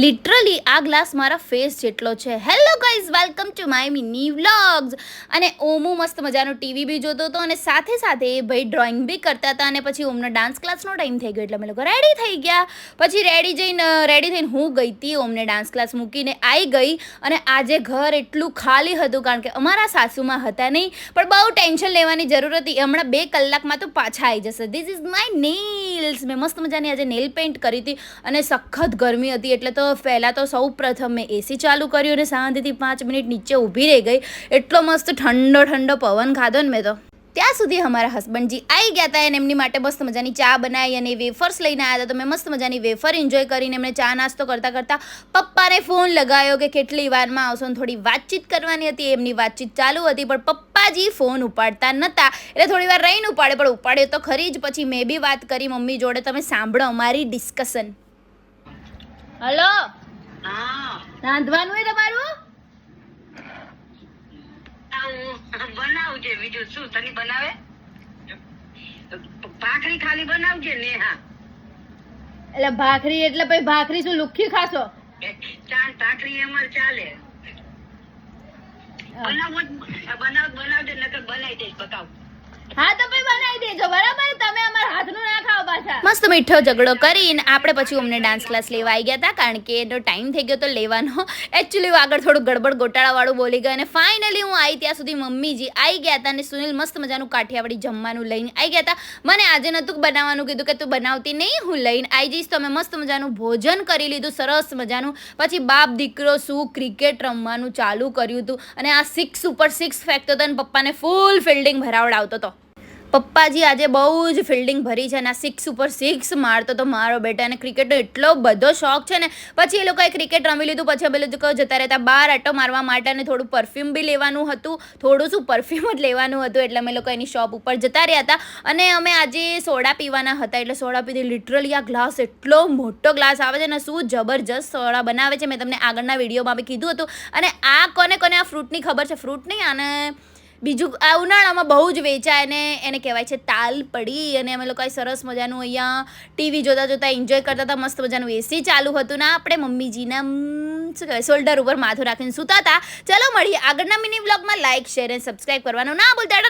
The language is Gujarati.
લિટરલી આ ગ્લાસ મારા ફેસ જેટલો છે. Hello guys, welcome to my mini vlogs. અને ઓમુ મસ્ત મજાનો ટીવી બી જોતો હતો અને સાથે સાથે ભાઈ ડ્રોઈંગ બી કરતા હતા. અને પછી ઓમનો ડાન્સ ક્લાસનો ટાઈમ થઈ ગયો એટલે અમે લોકો રેડી થઈ ગયા. પછી રેડી થઈને હું ગઈ હતી, ઓમને ડાન્સ ક્લાસ મૂકીને આવી ગઈ. અને આજે ઘર એટલું ખાલી હતું કારણ કે અમારા સાસુમાં હતા નહીં, પણ બહુ ટેન્શન લેવાની જરૂર હતી. હમણાં 2 કલાકમાં તો પાછા આવી જશે. This is my nails. મેં મસ્ત મજાની આજે નેલ પેન્ટ કરી હતી અને સખત ગરમી હતી એટલે તો પહેલાં તો સૌ પ્રથમ મેં એસી ચાલુ કર્યું અને શાંતિથી 5 મિનિટ નીચે ઊભી રહી ગઈ. એટલો મસ્ત ઠંડો પવન ખાધો ને મેં તો. ત્યાં સુધી અમારા હસબન્ડજી આવી ગયા હતા અને એમની માટે મસ્ત મજાની ચા બનાવી અને વેફર્સ લઈને આવ્યા હતા. તો મેં મસ્ત મજાની વેફર એન્જોય કરીને એમને ચા નાસ્તો કરતાં પપ્પાને ફોન લગાવ્યો કે કેટલી વારમાં આવશો ને થોડી વાતચીત કરવાની હતી. એમની વાતચીત ચાલુ હતી પણ પપ્પાજી ફોન ઉપાડતા નહોતા એટલે થોડી વાર રહીને ઉપાડ્યો, પણ ઉપાડ્યો તો ખરી જ. પછી મેં બી વાત કરી મમ્મી જોડે. તમે સાંભળો અમારી ડિસ્કશન. હલો, રાંધવાનું હોય તમારું? બનાવજે, બીજું શું તને બનાવે? ભાખરી ખાલી બનાવજે ને. હા, એટલે ભાખરી એટલે પછી ભાખરી શું લુખી ખાશો? ચાલ ભાખરી અમાર ચાલે. બનાવજે નકર બનાવી દઈશ. બતાવ. હા તો પછી બનાવી દેજો, બરાબર? તમે અમારા હાથનું ના ખાઓ પાછા. મસ્ત મીઠો ઝઘડો કરીને આપણે પછી અમને ડાન્સ ક્લાસ લેવા આવી ગયા હતા કારણ કે એનો ટાઈમ થઈ ગયો તો લેવાનો. એકચ્યુઅલી આગળ થોડું ગડબડ ગોટાળાવાળું બોલી ગયા અને ફાઇનલી હું આવી ત્યાં સુધી મમ્મીજી આવી ગયા હતા અને સુનિલ મસ્ત મજાનું કાઠિયાવાડી જમવાનું લઈને આવી ગયા હતા. મને આજે નહોતું બનાવવાનું કીધું કે તું બનાવતી નહીં, હું લઈને આવી જઈશ. તો અમે મસ્ત મજાનું ભોજન કરી લીધું, સરસ મજાનું. પછી બાપ દીકરો શું ક્રિકેટ રમવાનું ચાલુ કર્યું હતું અને આ 6 ઉપર 6 ફેંકતો હતો અને પપ્પાને ફૂલ ફિલ્ડિંગ ભરાવડાવતો હતો. પપ્પાજી આજે બહુ જ ફિલ્ડિંગ ભરી છે અને આ 6 ઉપર 6 મારતો તો મારો બેટા. અને ક્રિકેટનો એટલો બધો શોખ છે ને. પછી એ લોકોએ ક્રિકેટ રમી લીધું. પછી અમે લોકો જતા રહેતા બહાર આટો મારવા માટે અને થોડું પરફ્યુમ બી લેવાનું હતું. થોડું શું પરફ્યુમ જ લેવાનું હતું એટલે અમે લોકો એની શોપ ઉપર જતા રહ્યા હતા. અને અમે આજે સોડા પીવાના હતા એટલે સોડા પીધી. લિટરલી આ ગ્લાસ એટલો મોટો ગ્લાસ આવે છે ને, શું જબરજસ્ત સોડા બનાવે છે. મેં તમને આગળના વિડીયોમાં બી કીધું હતું. અને આ કોને કોને આ ફ્રૂટની ખબર છે? ફ્રૂટ નહીં, આને બીજું આ ઉનાળામાં બહુ જ વેચાય ને એને કહેવાય છે તાલ પડી. અને અમે લોકો સરસ મજાનું અહીંયા ટીવી જોતા એન્જોય કરતા હતા. મસ્ત મજાનું એસી ચાલુ હતું ને આપણે મમ્મીજીના શું કહેવાય શોલ્ડર ઉપર માથું રાખીને સૂતા હતા. ચલો મળીએ આગળના મિની વ્લોગમાં. લાઇક, શેર અને સબસ્ક્રાઈબ કરવાનું ના ભૂલતા.